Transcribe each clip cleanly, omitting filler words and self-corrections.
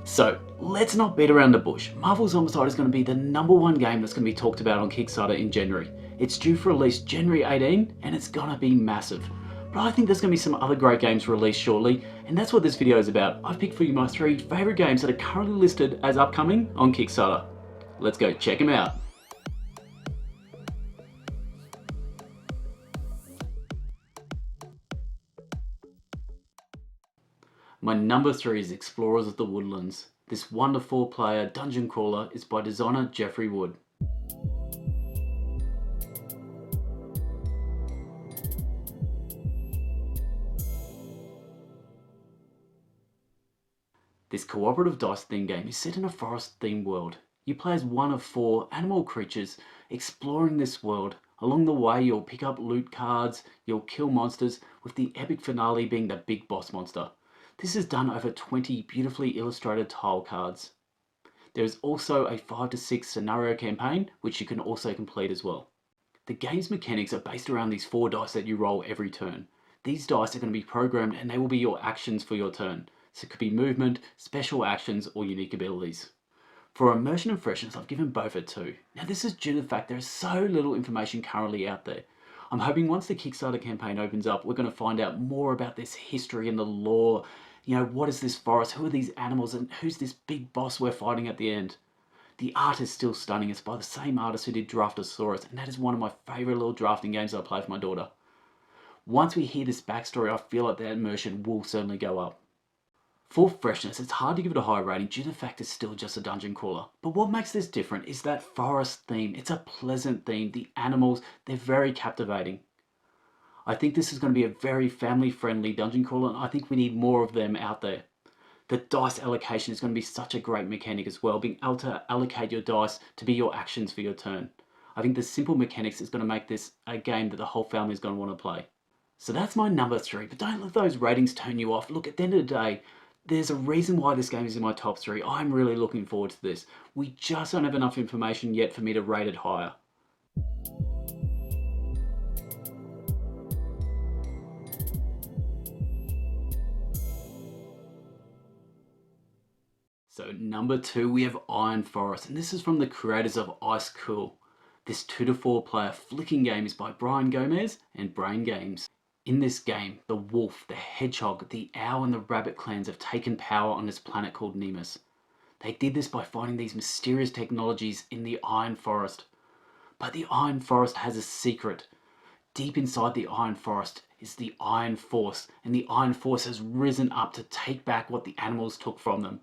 So let's not beat around the bush. Marvel's Zombicide is going to be the #1 game that's going to be talked about on Kickstarter in January. It's due for release January 18 and it's going to be massive. But I think there's going to be some other great games released shortly, and that's what this video is about. I've picked for you my 3 favourite games that are currently listed as upcoming on Kickstarter. Let's go check them out. My number 3 is Explorers of the Woodlands. This wonderful player dungeon crawler is by designer Jeffrey Wood. This cooperative dice themed game is set in a forest themed world. You play as one of 4 animal creatures exploring this world. Along the way you'll pick up loot cards, you'll kill monsters, with the epic finale being the big boss monster. This is done over 20 beautifully illustrated tile cards. There is also a 5 to 6 scenario campaign which you can also complete as well. The game's mechanics are based around these 4 dice that you roll every turn. These dice are going to be programmed and they will be your actions for your turn. So it could be movement, special actions or unique abilities. For immersion and freshness I've given both a 2. Now this is due to the fact there is so little information currently out there. I'm hoping once the Kickstarter campaign opens up we're going to find out more about this history and the lore. You know, what is this forest, who are these animals, and who's this big boss we're fighting at the end. The art is still stunning. It's by the same artist who did Draftosaurus, and that is one of my favourite little drafting games I play for my daughter. Once we hear this backstory I feel like that immersion will certainly go up. For freshness, it's hard to give it a high rating due to the fact it's still just a dungeon crawler. But what makes this different is that forest theme. It's a pleasant theme. The animals, they're very captivating. I think this is going to be a very family-friendly dungeon crawler, and I think we need more of them out there. The dice allocation is going to be such a great mechanic as well, being able to allocate your dice to be your actions for your turn. I think the simple mechanics is going to make this a game that the whole family is going to want to play. So that's my number 3, but don't let those ratings turn you off. Look, at the end of the day, there's a reason why this game is in my top 3. I'm really looking forward to this. We just don't have enough information yet for me to rate it higher. So number 2 we have Iron Forest, and this is from the creators of Ice Cool. This 2 to 4 player flicking game is by Brian Gomez and Brain Games. In this game, the wolf, the hedgehog, the owl and the rabbit clans have taken power on this planet called Nemus. They did this by finding these mysterious technologies in the Iron Forest. But the Iron Forest has a secret. Deep inside the Iron Forest is the Iron Force, and the Iron Force has risen up to take back what the animals took from them.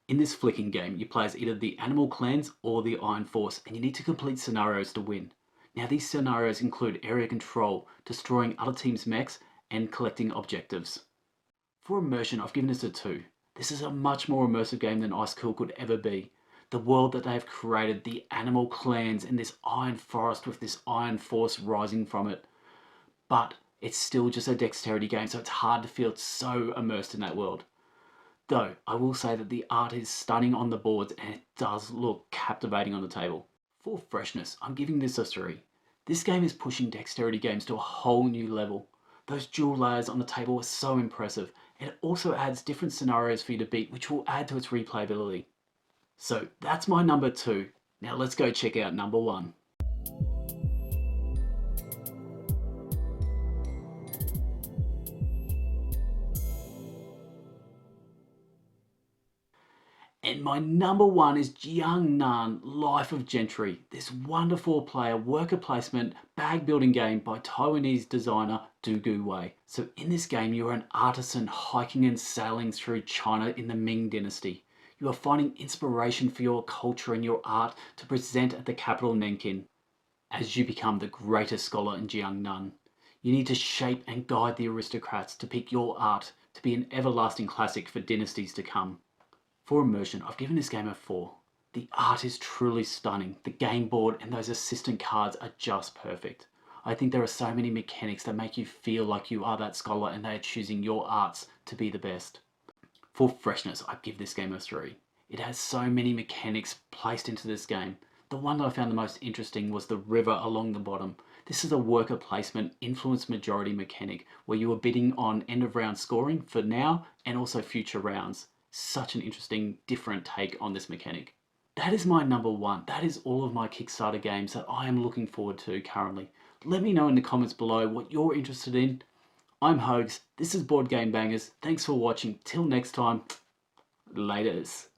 In this flicking game, you play as either the animal clans or the Iron Force, and you need to complete scenarios to win. Now these scenarios include area control, destroying other teams' mechs, and collecting objectives. For immersion, I've given this a 2. This is a much more immersive game than Ice Cool could ever be. The world that they have created, the animal clans, and this Iron Forest with this Iron Force rising from it. But it's still just a dexterity game, so it's hard to feel so immersed in that world. Though, I will say that the art is stunning on the boards and it does look captivating on the table. For freshness, I'm giving this a 3. This game is pushing dexterity games to a whole new level. Those dual layers on the table are so impressive, and it also adds different scenarios for you to beat, which will add to its replayability. So that's my number 2. Now let's go check out number 1. And my number 1 is Jiangnan, Life of Gentry. This wonderful player worker placement bag building game by Taiwanese designer Du Gu Wei. So in this game you are an artisan hiking and sailing through China in the Ming Dynasty. You are finding inspiration for your culture and your art to present at the capital Nankin. As you become the greatest scholar in Jiangnan, you need to shape and guide the aristocrats to pick your art to be an everlasting classic for dynasties to come. For immersion, I've given this game a 4. The art is truly stunning. The game board and those assistant cards are just perfect. I think there are so many mechanics that make you feel like you are that scholar and they are choosing your arts to be the best. For freshness, I give this game a 3. It has so many mechanics placed into this game. The one that I found the most interesting was the river along the bottom. This is a worker placement influence majority mechanic where you are bidding on end of round scoring for now and also future rounds. Such an interesting, different take on this mechanic. That is my number one. That is all of my Kickstarter games that I am looking forward to currently. Let me know in the comments below what you're interested in. I'm Hogs. This is Board Game Bangers. Thanks for watching. Till next time. Laters.